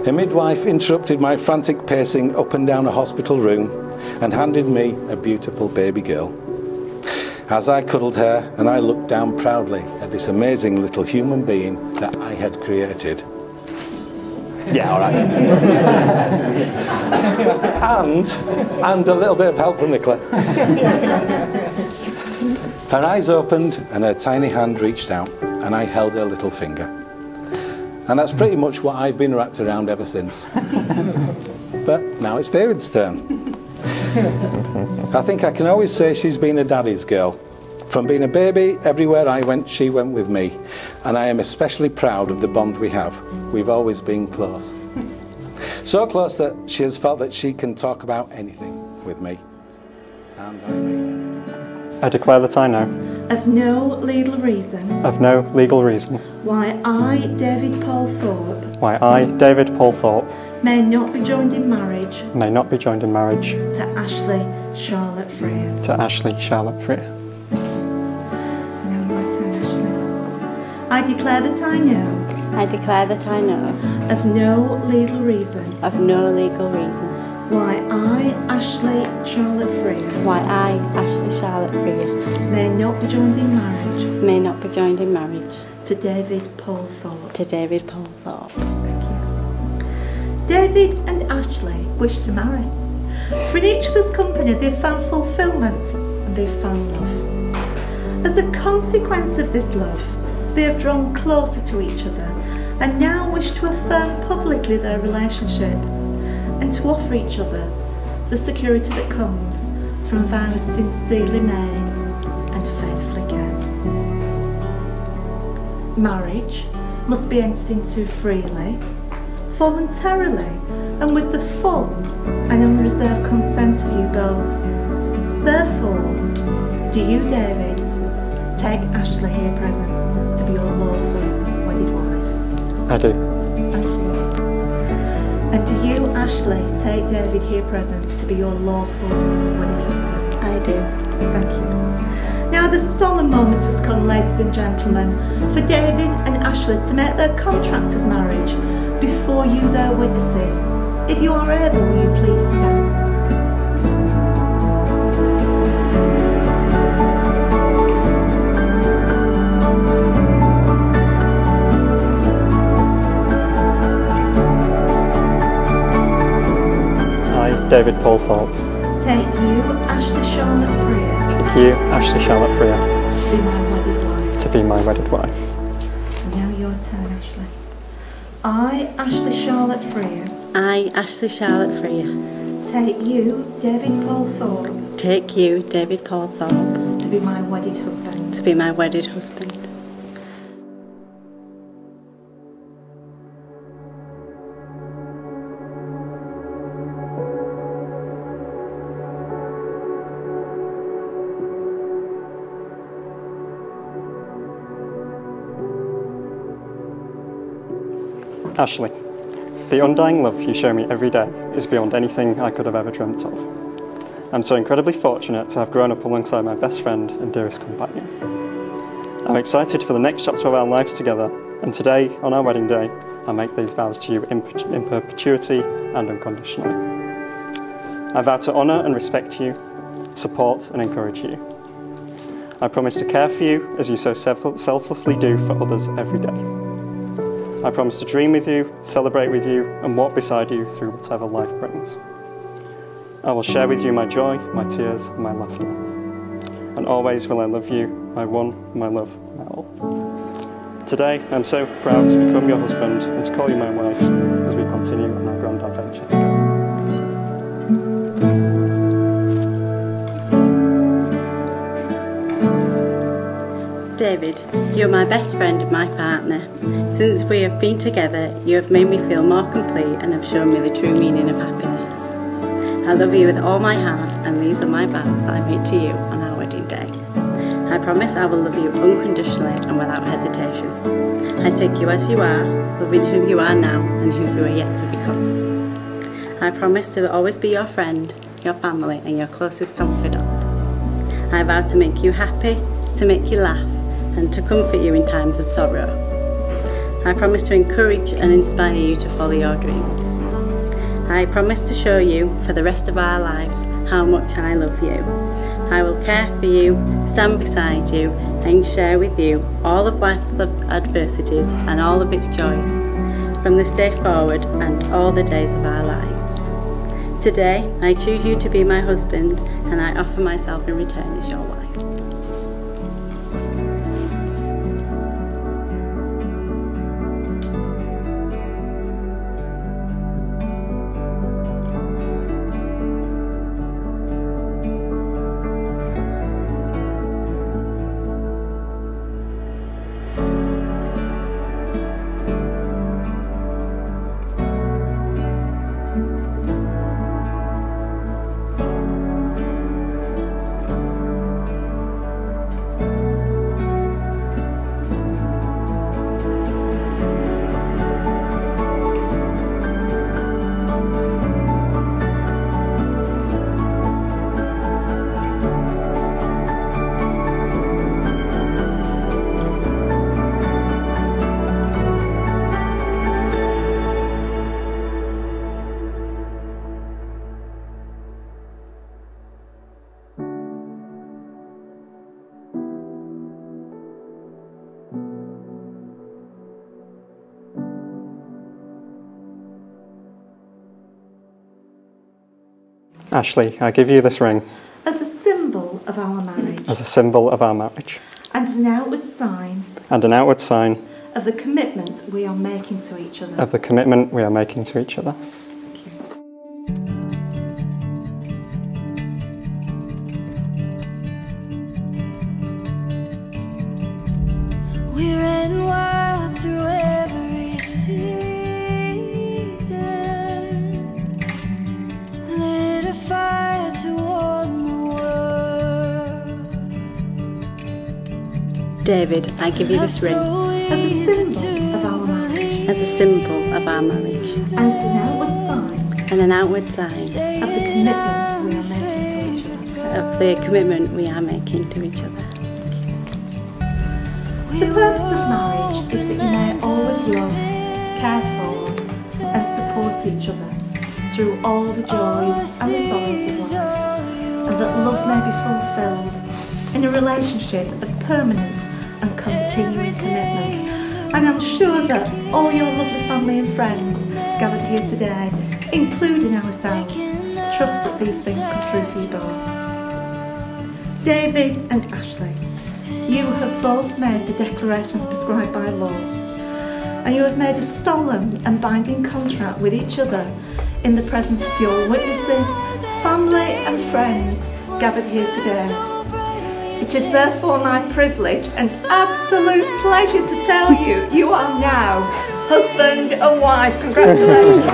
A midwife interrupted my frantic pacing up and down a hospital room and handed me a beautiful baby girl. As I cuddled her and I looked down proudly at this amazing little human being that I had created. Yeah, all right. and a little bit of help from Nicola. Her eyes opened and her tiny hand reached out and I held her little finger. And that's pretty much what I've been wrapped around ever since. But now it's David's turn. I think I can always say she's been a daddy's girl. From being a baby, everywhere I went, she went with me. And I am especially proud of the bond we have. We've always been close. So close that she has felt that she can talk about anything with me. And I mean... I declare that I know. Of no legal reason. Of no legal reason. Why I, David Paul Thorpe. Why I, David Paul Thorpe. May not be joined in marriage. May not be joined in marriage. To Ashleigh Charlotte Freer. To Ashleigh Charlotte Freer. Now my turn, Ashleigh. I declare that I know. I declare that I know. Of no legal reason. Of no legal reason. Why I, Ashleigh Charlotte Freer. Why I, Ashleigh Charlotte Freer. May not be joined in marriage. May not be joined in marriage. To David Paul Thorpe. To David Paul Thorpe. Thank you. David and Ashleigh wish to marry. For in each other's company they've found fulfilment and they've found love. As a consequence of this love, they have drawn closer to each other and now wish to affirm publicly their relationship and to offer each other the security that comes from vows sincerely made and faithfully kept. Marriage must be entered into freely, voluntarily, and with the full and unreserved consent of you both. Therefore, do you, David, take Ashleigh here present to be your lawful wedded wife? I do. Thank you. And do you, Ashleigh, take David here present to be your lawful wedded husband? I do. Thank you. Now the solemn moment has come, ladies and gentlemen, for David and Ashleigh to make their contract of marriage before you, their witnesses. If you are able, will you please stand? David Paul Thorpe. Take you, Ashleigh Charlotte Freer. Take you, Ashleigh Charlotte Freer. To be my wedded wife. To be my wedded wife. And now your turn, Ashleigh. I, Ashleigh Charlotte Freer. I, Ashleigh Charlotte Freer. Take you, David Paul Thorpe. Take you, David Paul Thorpe. To be my wedded husband. To be my wedded husband. Ashleigh, the undying love you show me every day is beyond anything I could have ever dreamt of. I'm so incredibly fortunate to have grown up alongside my best friend and dearest companion. I'm excited for the next chapter of our lives together, and today, on our wedding day, I make these vows to you in perpetuity and unconditionally. I vow to honour and respect you, support and encourage you. I promise to care for you as you so selflessly do for others every day. I promise to dream with you, celebrate with you, and walk beside you through whatever life brings. I will share with you my joy, my tears, and my laughter. And always will I love you, my one, my love, my all. Today, I'm so proud to become your husband and to call you my wife as we continue on our grand adventure together. David, you're my best friend and my partner. Since we have been together, you have made me feel more complete and have shown me the true meaning of happiness. I love you with all my heart, and these are my vows that I made to you on our wedding day. I promise I will love you unconditionally and without hesitation. I take you as you are, loving who you are now and who you are yet to become. I promise to always be your friend, your family and your closest confidant. I vow to make you happy, to make you laugh, and to comfort you in times of sorrow. I promise to encourage and inspire you to follow your dreams. I promise to show you for the rest of our lives how much I love you. I will care for you, stand beside you, and share with you all of life's adversities and all of its joys, from this day forward and all the days of our lives. Today, I choose you to be my husband, and I offer myself in return as your wife. Ashleigh, I give you this ring as a symbol of our marriage. as a symbol of our marriage. And an outward sign. And an outward sign. Of the commitment we are making to each other. Of the commitment we are making to each other. Thank you. We ran wild through every season, lit a fire to warm the world. David, I give you this ring as a symbol of our marriage. as a symbol of our marriage. And an outward sign. And an outward sign Of the commitment we are making to each other. of the commitment we are making to each other. The purpose of marriage is that you may always love, care for and support each other through all the joys and the sorrows of life, and that love may be fulfilled in a relationship of permanent and continuing commitment. And I'm sure that all your lovely family and friends gathered here today, including ourselves, trust that these things come true for you both. David and Ashleigh, you have both made the declarations prescribed by law, and you have made a solemn and binding contract with each other in the presence of your witnesses, family and friends gathered here today. It is therefore my privilege and absolute pleasure to tell you, you are now husband and wife. Congratulations.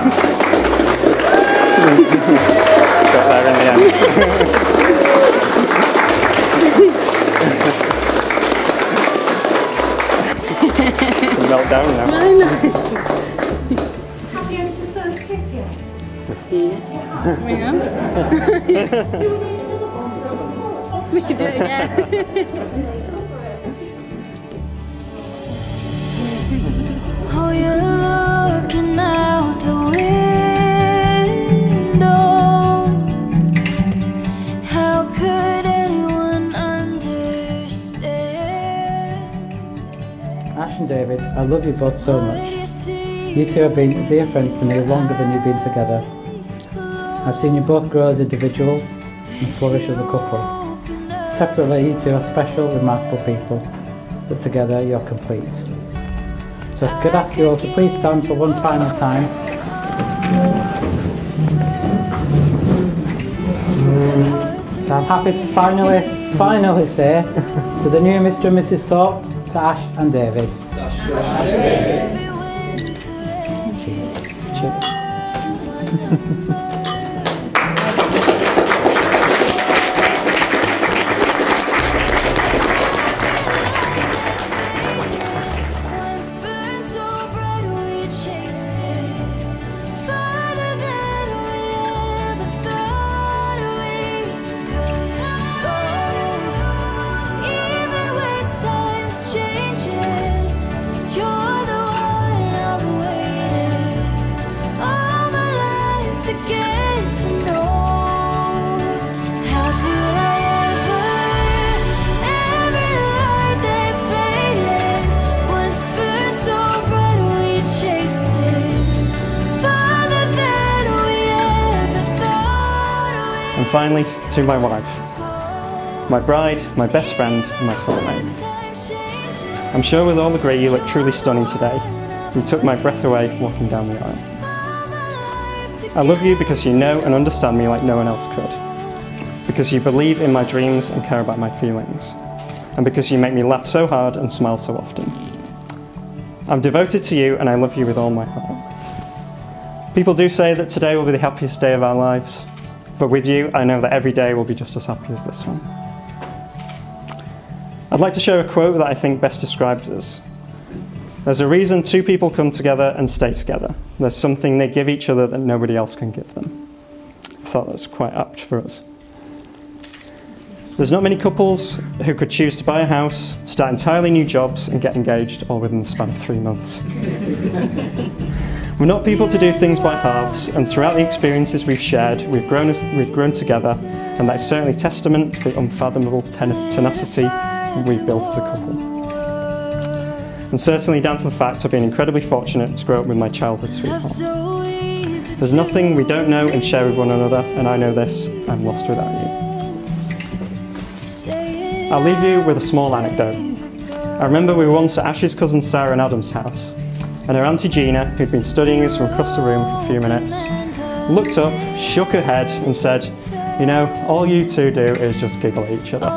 Got there in the end. Melt down now. Have you had the first kiss yet? Yeah, we have. We could do it again. Oh, you're looking out the window. How could anyone understand? Ash and David, I love you both so much. You two have been dear friends to me longer than you've been together. I've seen you both grow as individuals and flourish as a couple. Separately, you two are special, remarkable people, but together you're complete. So if I could ask you all to please stand for one final time. So I'm happy to finally say to the new Mr. and Mrs. Thorpe, to Ash and David. Cheers. You're the one finally, to my wife, my bride, my best friend, and my soulmate. I'm sure with all agree you look truly stunning today. You took my breath away walking down the aisle. I love you because you know and understand me like no one else could. Because you believe in my dreams and care about my feelings. And because you make me laugh so hard and smile so often. I'm devoted to you and I love you with all my heart. People do say that today will be the happiest day of our lives, but with you I know that every day will be just as happy as this one. I'd like to share a quote that I think best describes us. There's a reason two people come together and stay together. There's something they give each other that nobody else can give them. I thought that's quite apt for us. There's not many couples who could choose to buy a house, start entirely new jobs and get engaged all within the span of 3 months. We're not people to do things by halves, and throughout the experiences we've shared, we've grown together, and that is certainly testament to the unfathomable tenacity we've built as a couple. And certainly down to the fact I've been incredibly fortunate to grow up with my childhood sweetheart. There's nothing we don't know and share with one another, and I know this, I'm lost without you. I'll leave you with a small anecdote. I remember we were once at Ash's cousin Sarah and Adam's house, and her Auntie Gina, who'd been studying us from across the room for a few minutes, looked up, shook her head and said, "You know, all you two do is just giggle at each other."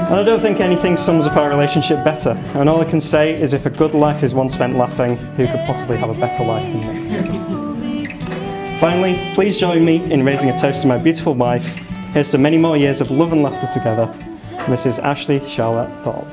And I don't think anything sums up our relationship better, and all I can say is if a good life is one spent laughing, who could possibly have a better life than me? Finally, please join me in raising a toast to my beautiful wife. Here's to many more years of love and laughter together. Mrs. Ashleigh Charlotte Thorpe.